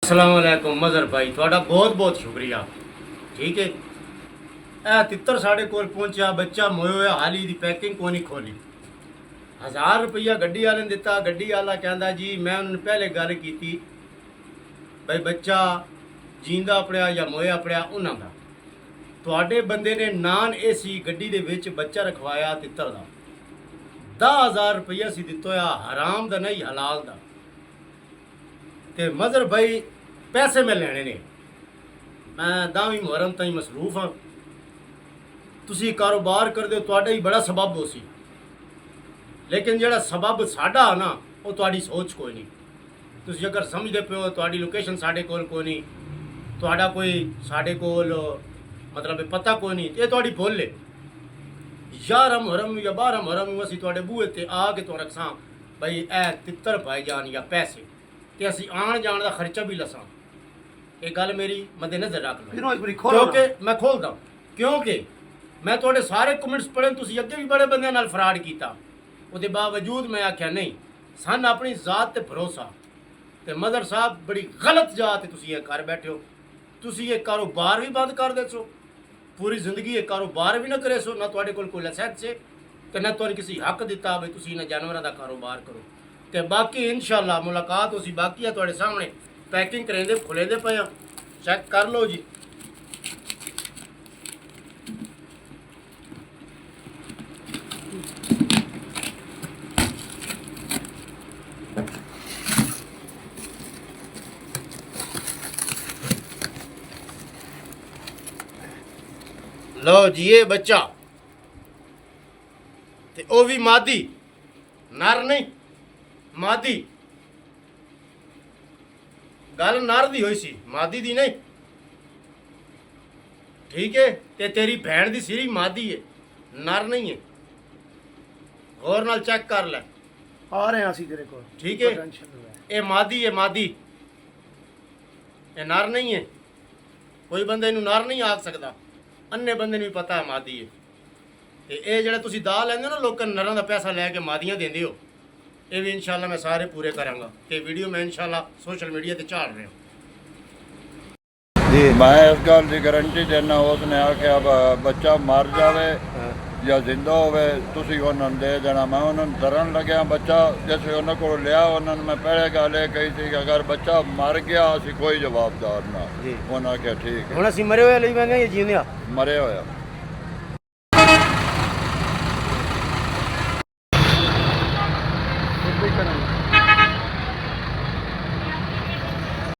अस्सलाम वालेकुम मज़हर भाई थोड़ा बहुत बहुत शुक्रिया। ठीक है ए तितर साढ़े कोल पहुंचा बच्चा मोए होया हाली दी पैकिंग को नहीं खोली 1000 रुपया गड्डी वाले ने दिता। गड्डी वाला कहता जी मैं उन्होंने पहले गल की भाई बच्चा जींदा पड़िया या मोया पड़िया उन्हों का ਤੁਹਾਡੇ ਬੰਦੇ ਨੇ ਨਾਨ ਏਸੀ ਗੱਡੀ ਦੇ ਵਿੱਚ ਬੱਚਾ ਰਖਵਾਇਆ ਤਿੱਤਰ ਦਾ 10000 ਰੁਪਇਆ ਸੀ ਦਿੱਤਾ ਹੋਇਆ ਹਰਾਮ ਦਾ ਨਹੀਂ ਹਲਾਲ ਦਾ। ਤੇ ਮਜ਼ਰ ਭਾਈ ਪੈਸੇ ਮੈਂ ਲੈਣੇ ਨੇ ਮੈਂ 10ਵੀਂ ਮੁਹਰਮ ਤਾਈਂ ਮਸਰੂਫ ਹਾਂ। ਤੁਸੀਂ ਕਾਰੋਬਾਰ ਕਰਦੇ ਹੋ ਤੁਹਾਡਾ ਹੀ ਬੜਾ ਸਬਬ ਹੋ ਸੀ ਲੇਕਿਨ ਜਿਹੜਾ ਸਬਬ ਸਾਡਾ ਨਾ ਉਹ ਤੁਹਾਡੀ ਸੋਚ ਕੋਈ ਨਹੀਂ। ਤੁਸੀਂ ਅਗਰ ਸਮਝਦੇ ਪਿਓ ਤੁਹਾਡੀ ਲੋਕੇਸ਼ਨ ਸਾਡੇ ਕੋਲ ਕੋਈ ਨਹੀਂ ਤੁਹਾਡਾ ਕੋਈ ਸਾਡੇ ਕੋਲ मतलब पता कोई नहीं ये थोड़ी भुल है 11 मुहर्रम या 12 मुहर्रम असी थोड़े बूहे ते आके तो रखसा भाई ए तितर पाई जान या पैसे ते असी आन जान का खर्चा भी लसा। ये गल मेरी मद्देनजर रख लो क्योंकि मैं खोलदा क्योंकि मैं थोड़े सारे कमेंट्स पढ़े तुसी अगे भी बड़े बंदे नाल फ्रॉड कीता ਉਹਦੇ बावजूद मैं आख्या नहीं सन अपनी जात ते भरोसा ते मदर साहब बड़ी गलत जात तुसी ये कर बैठे हो। तुसी ये कारोबार भी बंद कर दे सो पूरी जिंदगी ये कारोबार भी ना करे सो ना तुहाडे कोल कोई लाइसेंस है ते ना तुहानू किसी हक दिता भाई तुसी इन्हां जानवरां दा कारोबार करो। ते बाकी इंशाअल्लाह मुलाकात होसी बाकी है तुहाडे सामने पैकिंग करेंदे खुलेंदे पे चेक कर लो जी। लो जी ये बच्चा ते ओ भी मादी नर नहीं मादी गल नर दी होई सी मादी दी नहीं ठीक है। ते तेरी भैन दी सिरी मादी है नर नहीं है गौर नाल चेक कर ले आ रहे हैं असी तेरे को ठीक है। ये मादी है मादी ये नर नहीं है कोई बंदा इनू नर नहीं आख सकता अन्ने बंदे भी पता है मादी है। तो ये जो तुम दा लेंगे ना लोग नरां का पैसा लैके मादियाँ देंगे हो ये भी इंशाल्लाह मैं सारे पूरे करांगा। तो वीडियो मैं इंशाल्लाह सोशल मीडिया पर झाड़ रहा जी मैं इस गल की गारंटी देना उसने आख्या बच्चा मर जाए या जिंदा होवे तुसी उन्होंने दे देना। मैं उन्होंने डरन लग्या बच्चा जिस उन्होंने को लिया उन्होंने मैं पहले गल ये कही थी कि अगर बच्चा मर गया असी कोई जवाबदार ना उन्होंने आख्या ठीक है हुण असीं मरे होए लई वैंदे जींदे मरे होया